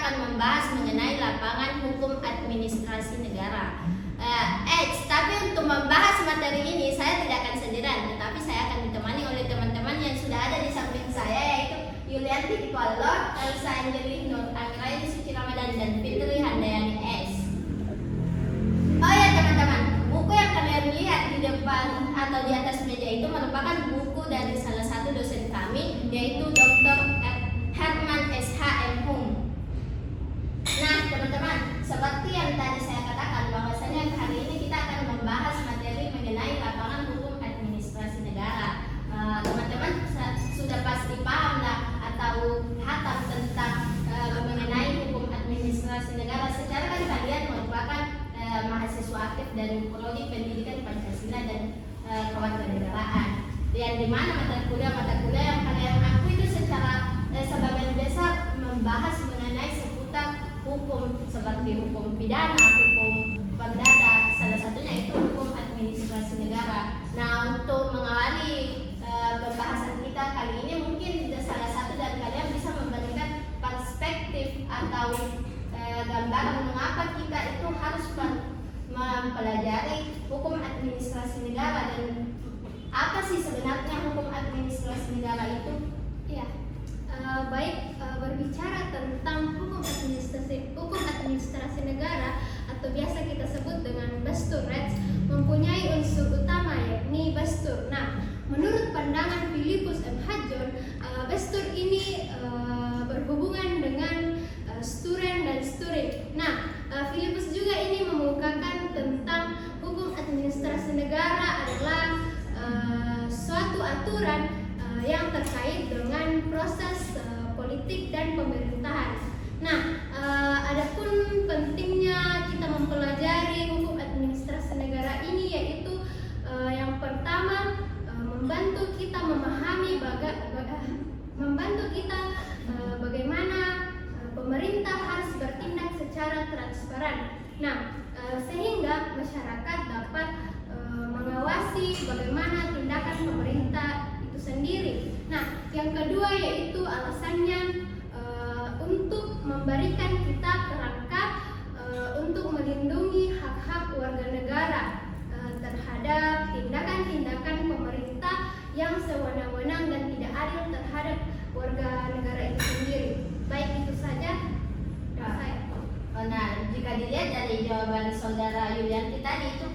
akan membahas mengenai lapangan hukum administrasi negara. Tapi untuk membahas materi ini saya tidak akan sendirian, tetapi saya akan ditemani oleh teman-teman yang sudah ada di samping saya, yaitu Yulianti Kikwalor, Elsa Angelin, Nur Anggraini Suci Ramadan, dan Fitri Handayani S. Oh ya teman-teman, buku yang kalian lihat di depan atau di atas meja itu merupakan buku dari salah satu dosen kami, yaitu Dr. Herman S.H.M. Hum. Nah teman-teman, seperti yang tadi saya katakan bahwasanya hari ini kita akan membahas materi mengenai lapangan hukum administrasi negara. Teman-teman sudah pasti paham lah atau hatam tentang mengenai hukum administrasi negara. Secara kan kalian merupakan mahasiswa aktif dari Prodi Pendidikan Pancasila dan Kewarganegaraan, yang dimana mata kuliah yang kalian aku itu secara sebagian besar membahas mengenai seputar hukum seperti hukum pidana, hukum perdata, salah satunya itu hukum administrasi negara. Nah, untuk mengawali pembahasan kita kali ini, mungkin salah satu dari kalian bisa memberikan perspektif atau gambaran mengapa kita itu harus mempelajari hukum administrasi negara dan apa sih sebenarnya hukum administrasi negara itu? Ya, berbicara tentang hukum administrasi negara atau biasa kita sebut dengan Basturrecht mempunyai unsur utama yakni Bastur. Nah, menurut pandangan Philippus M. Hadjon, Bastur ini berhubungan dengan Sturen dan Sturing. Nah, Philippus juga ini mengemukakan tentang hukum administrasi negara adalah suatu aturan yang terkait dengan proses politik dan pemerintahan. Nah, adapun pentingnya kita mempelajari hukum administrasi negara ini yaitu yang pertama membantu kita memahami bagaimana pemerintah harus bertindak secara transparan. Nah, sehingga masyarakat dapat mengawasi bagaimana tindakan pemerintah itu sendiri. Nah, yang kedua yaitu alasannya untuk memberikan kita kerangka untuk melindungi hak-hak warga negara terhadap tindakan-tindakan pemerintah yang sewenang-wenang dan tidak adil terhadap warga negara itu sendiri. Baik, itu saja dari saya. Nah, jika dilihat dari jawaban saudara Yulianti tadi itu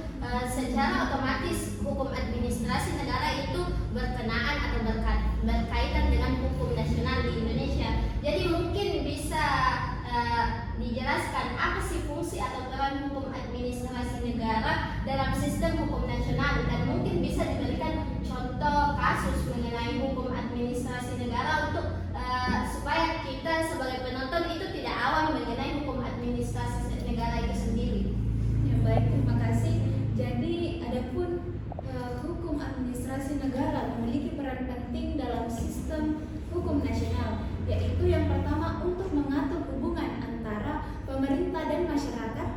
secara otomatis hukum administrasi negara itu berkenaan atau berkaitan dengan hukum nasional di Indonesia. Jadi mungkin bisa dijelaskan apa sih fungsi atau peran hukum administrasi negara dalam sistem hukum nasional, dan mungkin bisa diberikan contoh kasus mengenai hukum administrasi negara untuk supaya kita sebagai penonton itu tidak awam mengenai hukum administrasi negara itu sendiri. Ya, baik, terima kasih. Jadi adapun hukum administrasi negara memiliki peran penting dalam sistem hukum nasional, yaitu yang pertama untuk mengatur hubungan antara pemerintah dan masyarakat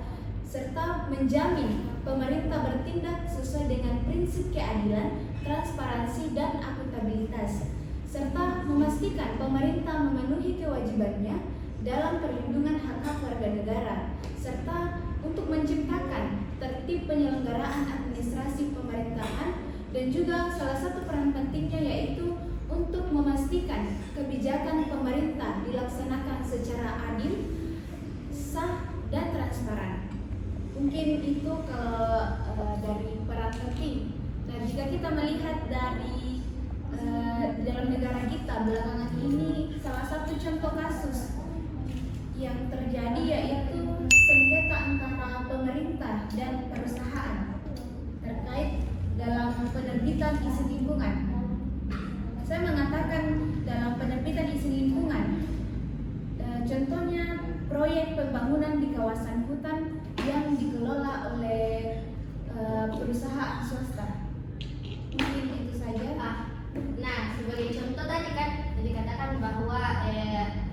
serta menjamin pemerintah bertindak sesuai dengan prinsip keadilan, transparansi, dan akuntabilitas, serta memastikan pemerintah memenuhi kewajibannya dalam perlindungan hak-hak warga negara, serta untuk menciptakan tertib penyelenggaraan administrasi pemerintahan, dan juga salah satu peran pentingnya yaitu untuk memastikan kebijakan pemerintah dilaksanakan secara adil, sah, dan transparan. Mungkin itu dari peran penting. Nah, jika kita melihat dari dalam negara kita belakangan ini, salah satu contoh kasus yang terjadi yaitu sengketa antara pemerintah dan perusahaan terkait dalam penerbitan izin lingkungan. Saya mengatakan dalam penerbitan izin lingkungan, contohnya proyek pembangunan di kawasan hutan yang dikelola oleh perusahaan swasta. Mungkin itu saja. Nah, sebagai contoh tadi kan dikatakan bahwa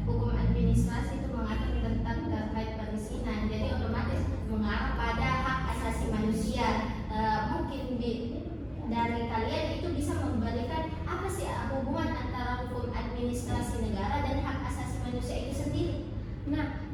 hukum administrasi itu mengatur tentang terkait perizinan, jadi otomatis mengarah pada hak asasi manusia. Mungkin dari kalian itu bisa memberikan apa sih hubungan antara hukum administrasi negara dan hak asasi manusia itu sendiri? Nah,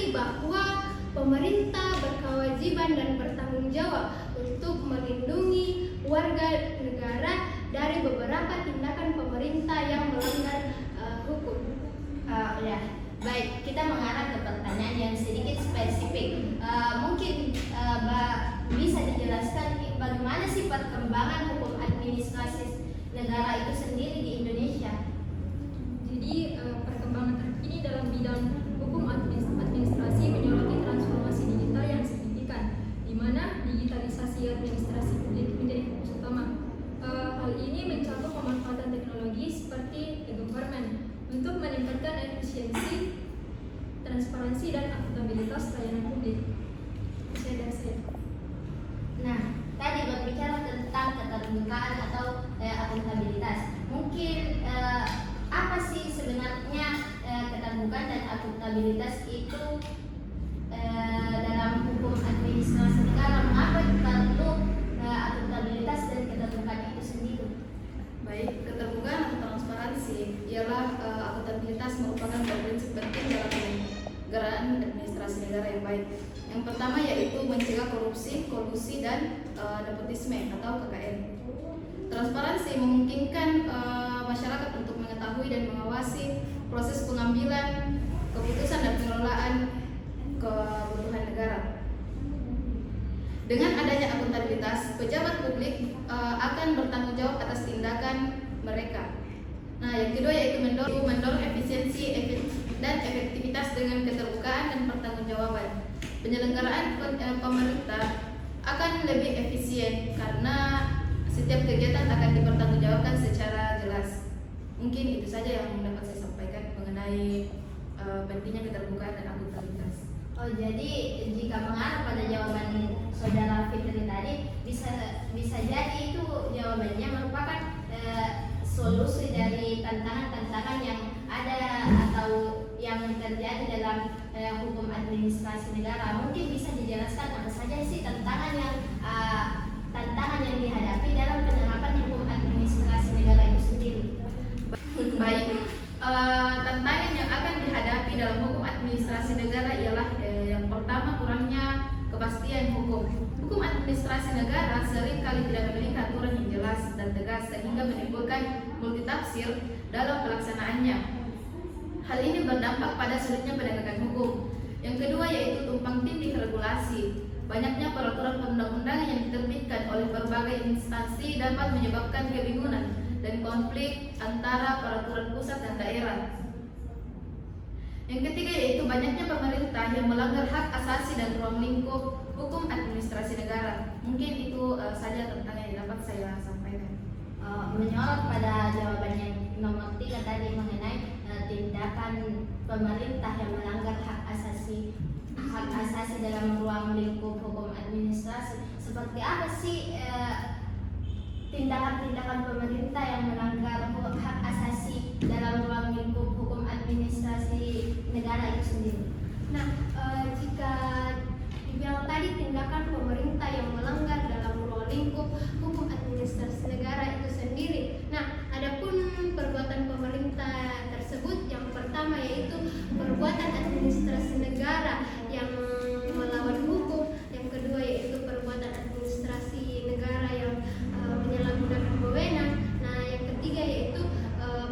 lagi bahwa pemerintah berkewajiban dan bertanggung jawab untuk melindungi warga negara dari beberapa tindakan pemerintah yang melanggar hukum. Ya, baik, kita mengarah ke pertanyaan yang sedikit spesifik. Mungkin bisa dijelaskan bagaimana sih perkembangan hukum administrasi negara itu sendiri di Indonesia? Jadi perkembangan terkini dalam bidang hukum administrasi menyoroti transformasi digital yang signifikan, di mana digitalisasi administrasi publik menjadi fokus utama. Hal ini mencakup pemanfaatan teknologi seperti e-government untuk meningkatkan efisiensi, transparansi, dan akuntabilitas pelayanan publik. Saya dan saya. Nah, tadi berbicara tentang keterbukaan atau akuntabilitas. Mungkin apa sih sebenarnya keterbukaan dan akuntabilitas itu dalam hukum administrasi negara? Mengapa perlu akuntabilitas dan keterbukaan itu sendiri? Baik, keterbukaan atau transparansi ialah akuntabilitas merupakan prinsip penting dalam penyelenggaraan administrasi negara yang baik. Yang pertama yaitu mencegah korupsi, kolusi, dan nepotisme atau KKN. Transparansi memungkinkan masyarakat untuk mengetahui dan mengawasi proses pengambilan keputusan dan pengelolaan kebutuhan negara. Dengan adanya akuntabilitas, pejabat publik akan bertanggung jawab atas tindakan mereka. Nah, yang kedua yaitu mendorong efisiensi dan efektivitas dengan keterbukaan dan pertanggungjawaban. Penyelenggaraan pemerintah akan lebih efisien karena setiap kegiatan akan dipertanggungjawabkan secara jelas. Mungkin itu saja yang dapat saya sampaikan mengenai pentingnya keterbukaan dan akuntabilitas. Oh, jadi jika mengarah pada jawaban Saudara Fitri tadi, bisa jadi itu jawabannya merupakan solusi dari tantangan-tantangan yang ada atau yang terjadi dalam hukum administrasi negara. Mungkin bisa dijelaskan apa saja sih tantangan yang dihadapi dalam penerapan hukum administrasi negara itu sendiri? Baik, tantangan yang akan dihadapi dalam hukum administrasi negara ialah yang pertama kurangnya kepastian hukum. Hukum administrasi negara sering kali tidak memiliki aturan yang jelas dan tegas sehingga menimbulkan multitafsir dalam pelaksanaannya. Hal ini berdampak pada sulitnya penegakan hukum. Yang kedua yaitu tumpang tindih regulasi. Banyaknya peraturan perundang-undangan yang diterbitkan oleh berbagai instansi dapat menyebabkan kebingungan dan konflik antara peraturan pusat dan daerah. Yang ketiga yaitu banyaknya pemerintah yang melanggar hak asasi dan ruang lingkup hukum administrasi negara. Mungkin itu saja tantangan yang dapat saya sampaikan. Menyorot pada jawaban yang nomor 3 tadi mengenai tindakan pemerintah yang melanggar hak asasi dalam ruang lingkup hukum administrasi. Seperti apa sih tindakan-tindakan pemerintah yang melanggar hak asasi dalam ruang lingkup hukum administrasi negara itu sendiri? Nah, jika dibilang tadi tindakan pemerintah yang melanggar dalam ruang lingkup hukum administrasi negara itu sendiri. Nah, adapun perbuatan pemerintah tersebut yang pertama yaitu perbuatan administrasi negara yang melawan hukum, yang kedua yaitu perbuatan administrasi negara yang menyalahgunakan wewenang. Nah, yang ketiga yaitu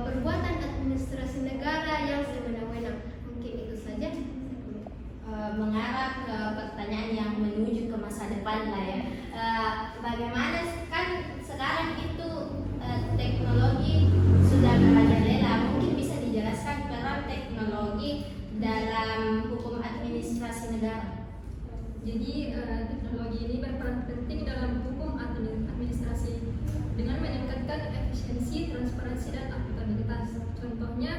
perbuatan administrasi negara yang sewenang-wenang. Mungkin itu saja. Mengarah ke pertanyaan yang menuju ke masa depan lah ya. Bagaimana kan sekarang itu teknologi sudah merajalela. Mungkin bisa dijelaskan peran teknologi dalam hukum administrasi negara. Jadi teknologi ini berperan penting dalam hukum administrasi dengan meningkatkan efisiensi, transparansi, dan akuntabilitas. Contohnya,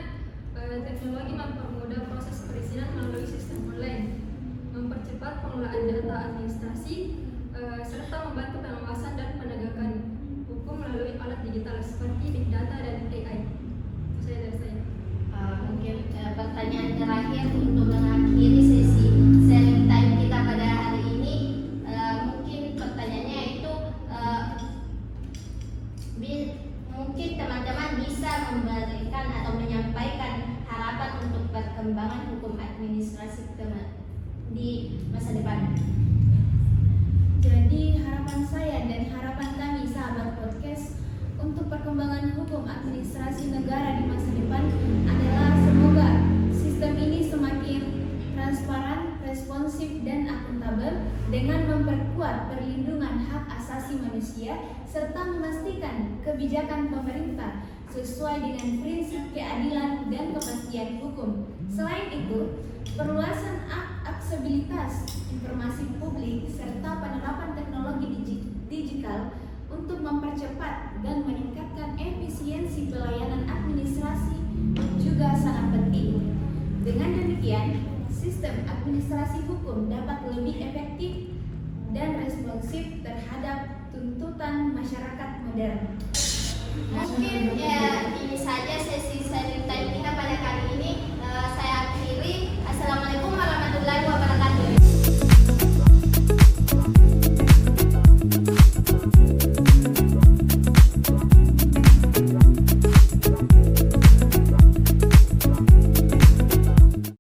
teknologi mempermudah proses perizinan melalui sistem online, mempercepat pengelolaan data administrasi, serta membantu pengawasan dan penegakan hukum melalui alat digital seperti big data dan AI. Saya dari saya. Mungkin pertanyaan terakhir untuk mengakhiri sesi sharing time kita pada hari ini. Mungkin pertanyaannya itu mungkin teman-teman bisa memberikan atau menyampaikan harapan untuk perkembangan hukum administrasi di masa depan. Jadi harapan saya dan harapan kami sahabat podcast untuk perkembangan hukum administrasi negara di masa depan adalah semoga sistem ini semakin transparan, responsif, dan akuntabel dengan memperkuat perlindungan hak asasi manusia serta memastikan kebijakan pemerintah sesuai dengan prinsip keadilan dan kepastian hukum. Selain itu, perluasan aksesibilitas informasi publik serta penerapan teknologi digital untuk mempercepat dan meningkatkan efisiensi pelayanan administrasi juga sangat penting. Dengan demikian, sistem administrasi hukum dapat lebih efektif dan responsif terhadap tuntutan masyarakat modern.